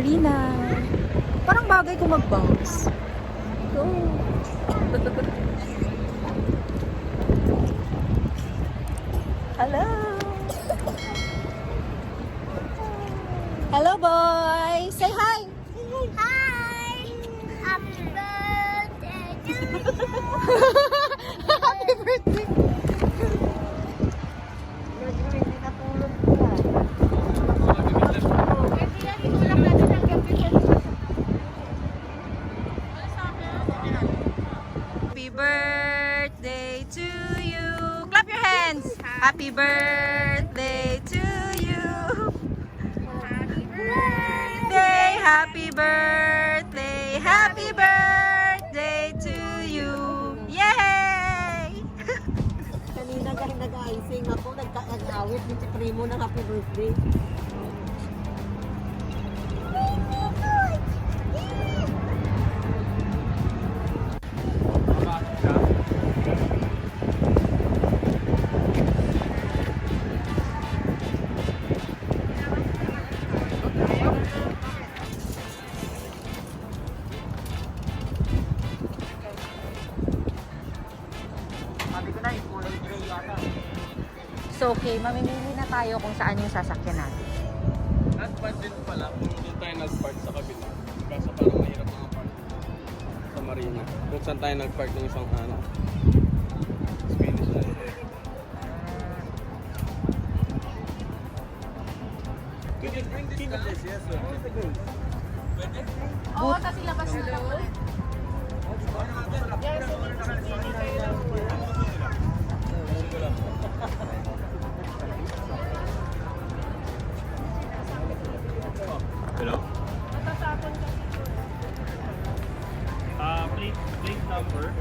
Aljarina. Parang bagay ko mag-bounce. Go. Hello. Hello, boy. Say hi. Hi! Happy birthday to you! Happy birthday. Happy birthday to you. Clap your hands. Happy birthday to you. Happy Happy birthday. Happy birthday to you. Yay! Kanina kahit nag-icing ako, nagka-awit ni si Primo ng happy birthday. So okay, mamimili na tayo kung saan yung sasakyan natin. Nag-park din pala, kung doon tayo nag-park sa kabila. Kaso parang mahirap mga park sa Marina. Kung saan tayo nag-park ng isang Spanish na. Could you bring this down? Yes, sir. Pwede? Oo, tapos ilabas nila. Hello? Plate number.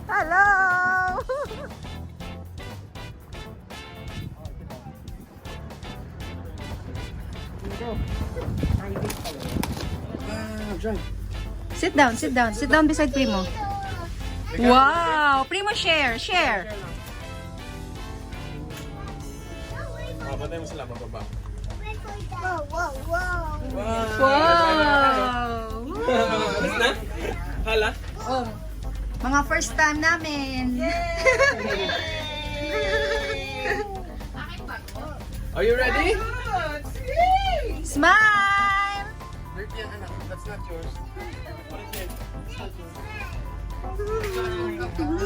Hello! Sit down, sit down. Sit down beside Primo. Wow! Primo, share, share. Patay mo sila, bababa. Whoa, whoa, whoa! Wow! Alis na? Hala? Oh, mga first time namin. Are you ready? Smile! Birthday, anak. That's not yours. What is it?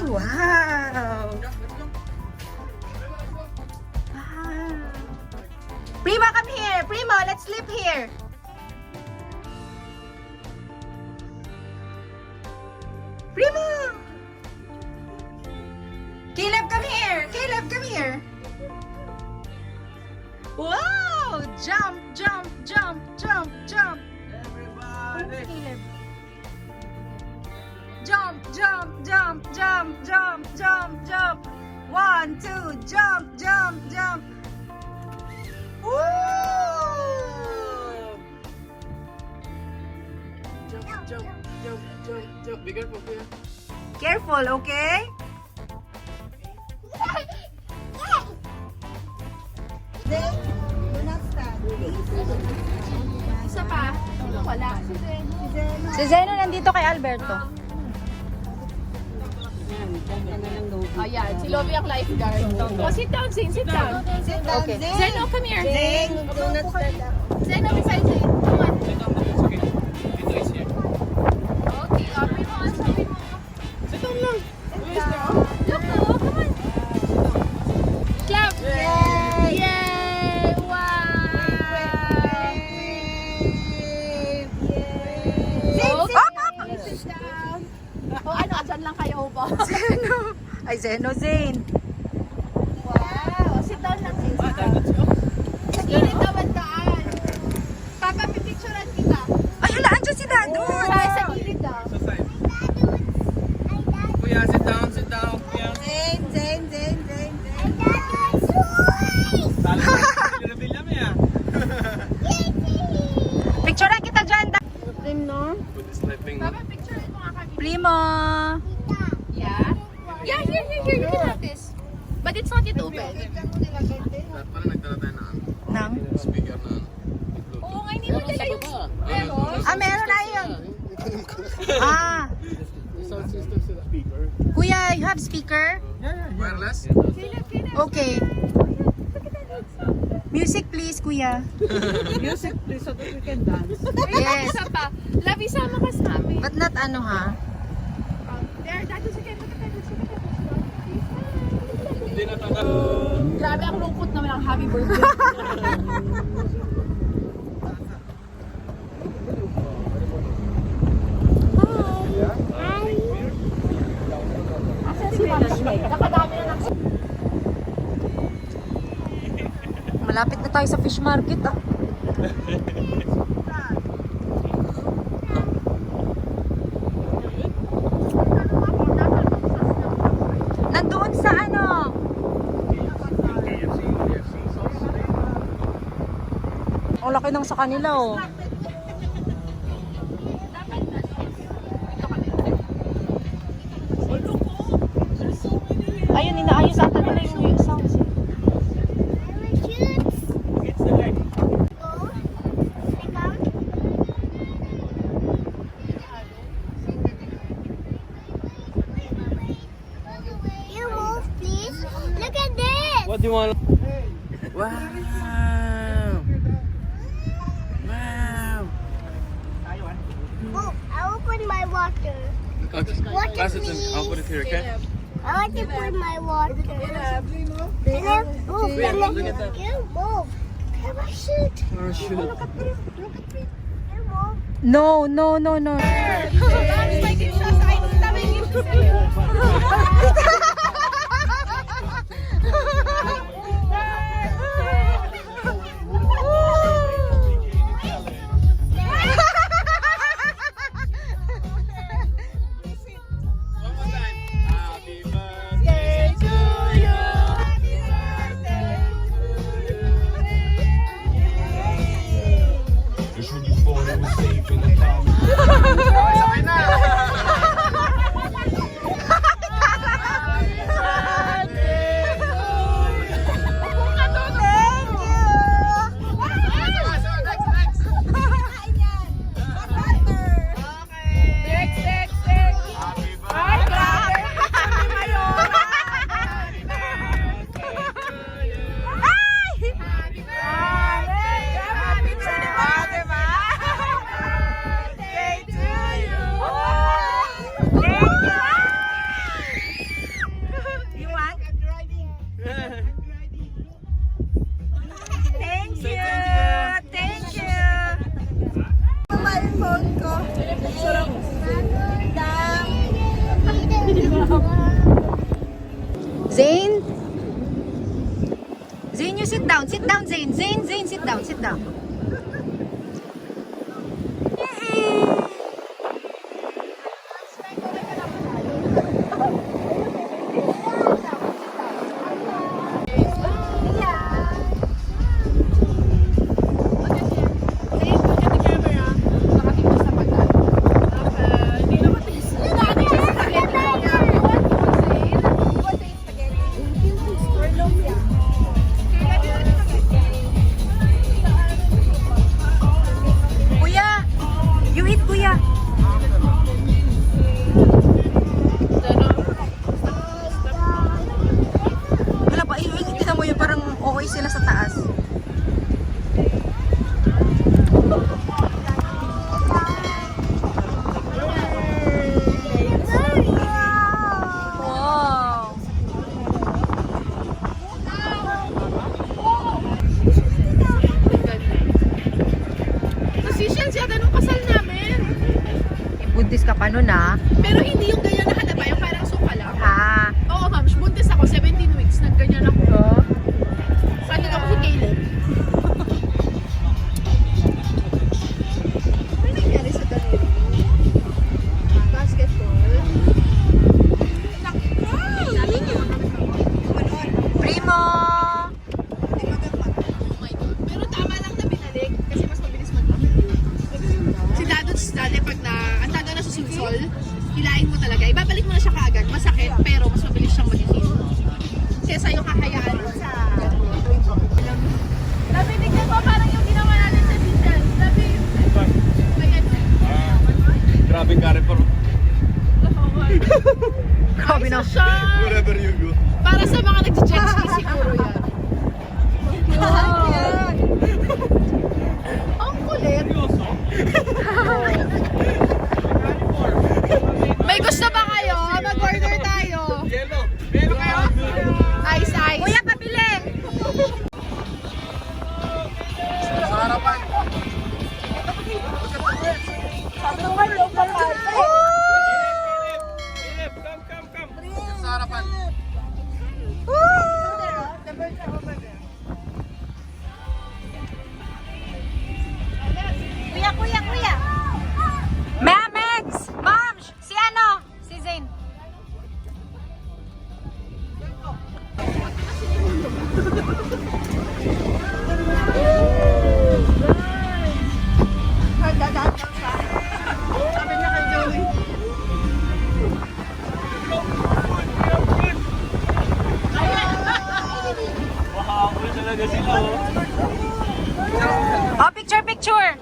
Wow! Primo, come here! Primo, let's sleep here! Primo! Caleb, come here! Caleb, come here! Wow! Jump, jump, jump, jump, jump! Everybody! Caleb. Jump, jump, jump, jump, jump, jump, jump. 1, 2, jump, jump, jump. Woo! Jump, jump, jump, jump, jump. Be careful, kuya. Careful, okay? Isa pa? Wala. Si Zeno nandito kay Alberto. Ayan, si Lovie ang lifeguard. Oh, sit down, Zane, sit down. Okay. Zeno, come here. Do not stand up. Zeno, beside Zane. Come on. Sit down, it's okay. Tita is here. Okay, sabi mo, sabi mo. Sit down lang. Look, oh, come on. Clap. Yay! Yay! Wow! Up, up! Sit down. O ano, dyan lang kayo ba? Zeno. Ay, Zeno, Zane. Wow! Sit down lang, Zane. Sit down. Sa gilid naman daan. Papa, pipicturean kita. Ay, hala, andyan si Dad. Tayo sa gilid Primo! Yeah? Yeah, here. You can have this. But it's not yet open. Dapat pala nagdala tayo Nang? speaker na. Oo nga, hindi mo dala yung... Meron? Meron na yun. Sound system sila. Speaker. Kuya, you have speaker? Wireless? Okay. Music please, kuya. Music please so that we can dance. Yes. Isa pa. Love, isama ka sa amin. But not ano ha? There, dati sa kento. Hindi na taga. Grabe, ang lungkot naman ang happy birthday. Asan si Ma'am Shmay? Nakadami na ng... Malapit na tayo sa fish market ah. Nandoon sa ano? Ang laki ng sa kanila oh. Ayun, inaayos ata nila yung sounds. What do you want? Wow! Wow! Oh, I will put my water. Okay. What Pass is it to me. me? I'll put it here, okay? I want to put my water. Philip, move. Wait, Philip, look at that. you move. Parachute. Parachute. Look at this. Look at this. You move. No. One more time. Happy birthday to you. Just when you thought it was safe in the palm. Sabay na. Zane? Zane, you sit down. Sit down, Zane. Zane, sit down. Sit down. Kuya, you eat, kuya. Wala ba? Tingnan mo yun, parang okay sila sa taas. Wow. Musicians yata nung kasal namin. Buntis ka pa nun ah. Pero hindi yung ganyan na halaba, yung parang suka lang. Ah. Oo ma'am, buntis ako, 17 weeks, nagganyan ako. Paano ako si Caleb? Ano nangyari sa daliri? Basketball? Primo! Oh my God. Pero tama lang na binalik kasi mas mabilis mag-upload. Si Dadots dati pag na, ang taga na susulsol, hilain mo talaga. Ibabalik mo na siya kaagad. Masakit, pero mas mabilis siyang mag-heal. Kaya sa'yo kakayaan mo sa... Sabi, tignan mo parang yung ginawa natin sa diesel. Sabi, ayan. Grabe Carrefour. Grabe na. Wherever you go. Para sa mga nag-jet ski siguro yan. Ang kulit. May gusto ba kayo? Mag-order tayo. Yellow. Meron kayo. Ice, ice. Kuya, pabili! Sa harapan. Philip, come. Sa harapan. Kuya! Mamex! Ma'am! Si ano? Si Zain. Sabi niya kay Joey. Wow, talaga sila Oh, picture!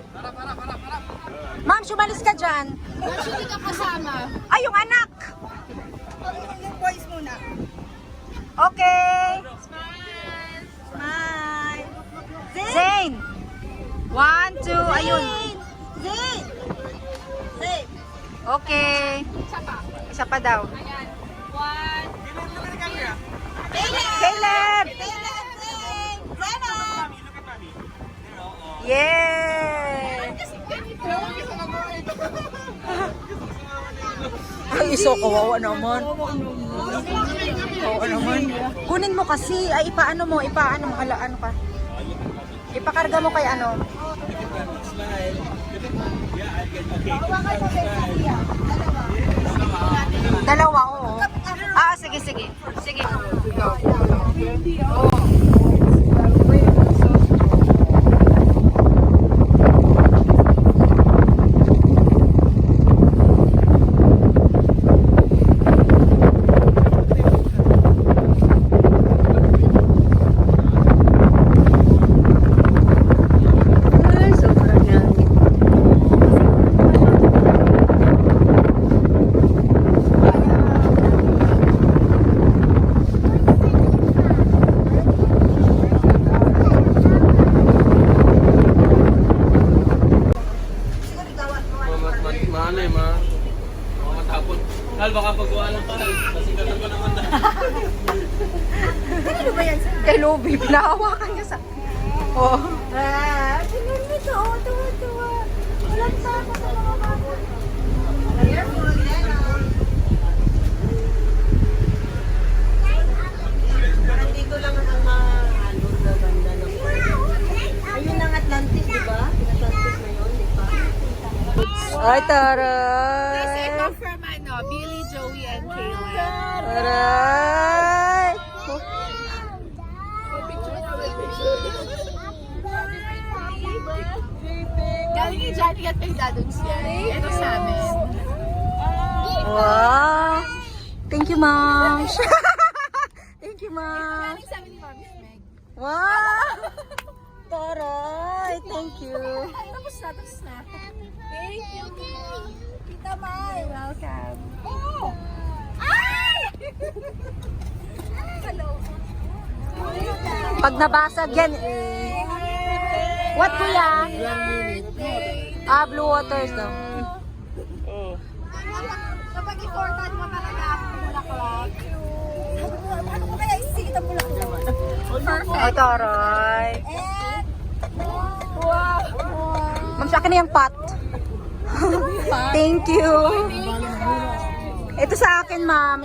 Ma'am, sumalis ka dyan. Bakit hindi ka kasama? Ay, yung anak! Yung boys muna. Okay. Smile. Zain! 1, 2, ayun. Zay! Zay! Okay. Isa pa. Isa pa daw. Ayan. 1. Caleb! Zena! Yeah! Ay, iso kawawa naman. Kawawa naman. Kunin mo kasi. Ay, ipaano mo. Hala, ano ka. Ipakarga mo kay ano. Dalawa, oo. Ah, sige. Sige. Matapon. Hal, baka paggawa lang tayo. Kasi gano'n ko naman dahil. Kanino ba yan? Kay Lobby. Pinahawakan niya sa... Oh. Tingnan mo ito. Tuwa. Walang tama sa mga baboy. Parang dito lang ang ano na banda ng ayun ang Atlantis, di ba? Atlantis na yun, di ba? Ay, This taray! ito from ano, Billy, Joey, and Caleb. Taray! Galing kay Johnny at kay Daduns yan. Ito sa amin. Wow! Thank you, ma'am! Thank you, ma'am! Galing sa amin ni Mami Meg. Wow! Taray! Thank you! Tapos na. Thank you. Tita Mai, welcome. Oh! Ay! Hello. Pag nabasag yan, what kuya? Blue waters daw. Kapag i-forward mo talaga ako bulaklak. Ano ko kaya isisingit ang bulaklak? Perfect. Ay, taray! Wow. Ma'am, sa akin na yung pot. Thank you. Ito sa akin, ma'am.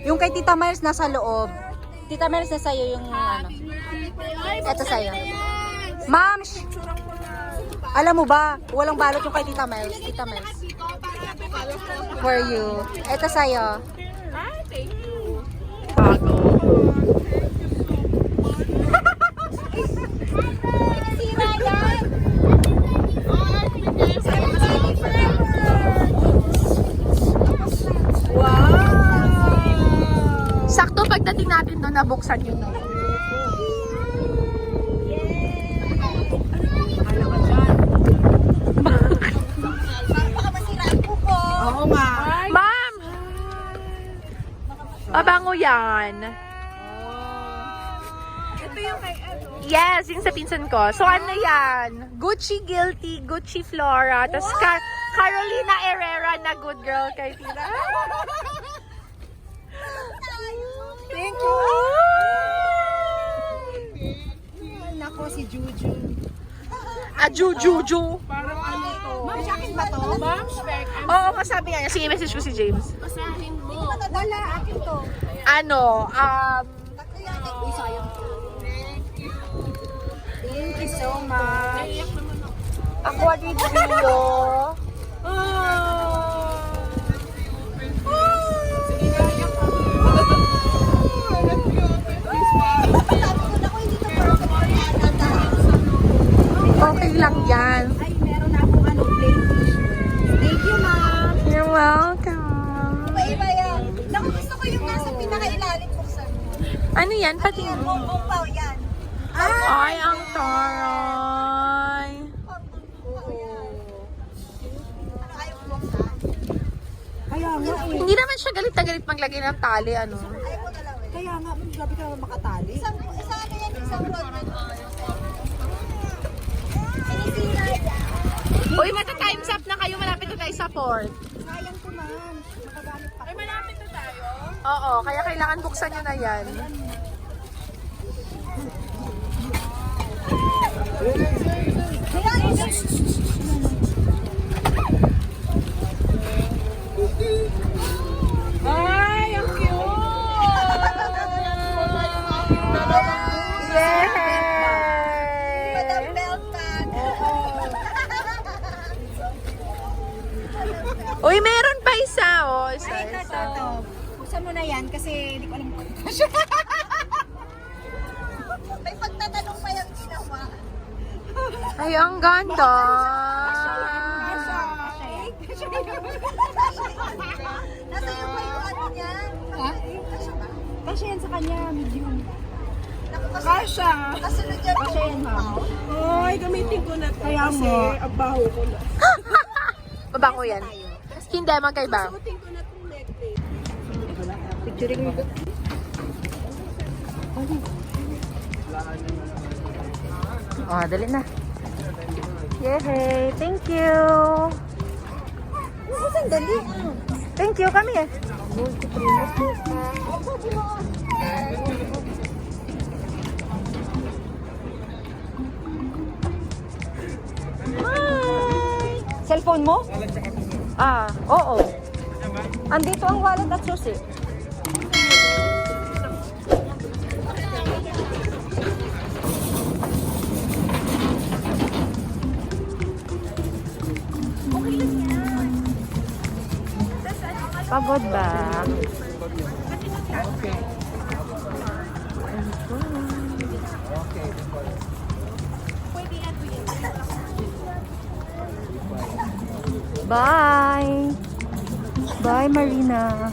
Yung kay Tita Myers nasa loob. Tita Myers na sa'yo yung ano. Ito sa'yo. Ma'am, alam mo ba, walang balot yung kay Tita Myers. Tita Myers. For you. Ito sa'yo. Ah, thank you. Bago. Sira yan! buksan yun. Baka masira ang kuko. Oo nga. Ma'am! Mabango yan. Ito yung kay ano. Yes, yung sa pinsan ko. So ano yan? Gucci Guilty, Gucci Flora, tapos Carolina Herrera na good girl kay Tita. Thank you. Nako, si Juju. Juju. Parang ano to? Ma'am, sa akin ba to? Ma'am, spec. Oo, kasabi nga niya. Sige, message ko si James. Basahin mo. Wala, akin to. Ano, Tatlo yan. Uy, sayang. Thank you so much. Aquario. Okay lang yan. Ay, meron na akong ano, plain t-shirt. Thank you, ma'am. You're welcome. Iba-iba yan. Naku, gusto ko yung nasa pinakailalim ko sa Ano yan? Pati yan. Bumpaw yan. Ay, ang taray. Ano ayaw ko buksan? Kaya nga, Hindi naman siya galit na galit maglagay ng tali, ano. ayaw ko na lang eh. Kaya nga, grabe ka naman makatali. Isang ano yan, isang rod na sinisira yan. Uy, mata-times up na kayo. Malapit na tayo sa port. Sayang ko, ma'am. Makagamit pa. Ay, malapit na tayo. Oo, kaya kailangan buksan nyo na yan. Ay, ang Madam Yay! belt bag. Uy, meron pa isa, oh. Isa, Ay, ito, isa. ito. Buksan mo na yan kasi hindi ko alam kung may pagtatanong pa yung ginawa. Ay, ang ganda. Nasa yung pa yung ano niya? Ha? Kasi yan sa kanya, medium. Naku, Kasha. kasunod yan. Kasha yan, ma'am. Ay, gamitin ko na to. Kaya kasi mo. ang baho ko na. Mabango yan. Hindi, magkaiba. Suotin ko na itong necklace. Picturing mo. Oh, dali na. Yay! Thank you! Sandali. Thank you, kami eh. Hi! Cellphone mo? Ah, oo. Andito ang wallet at susi. Pagod ba? Bye! Bye, Marina.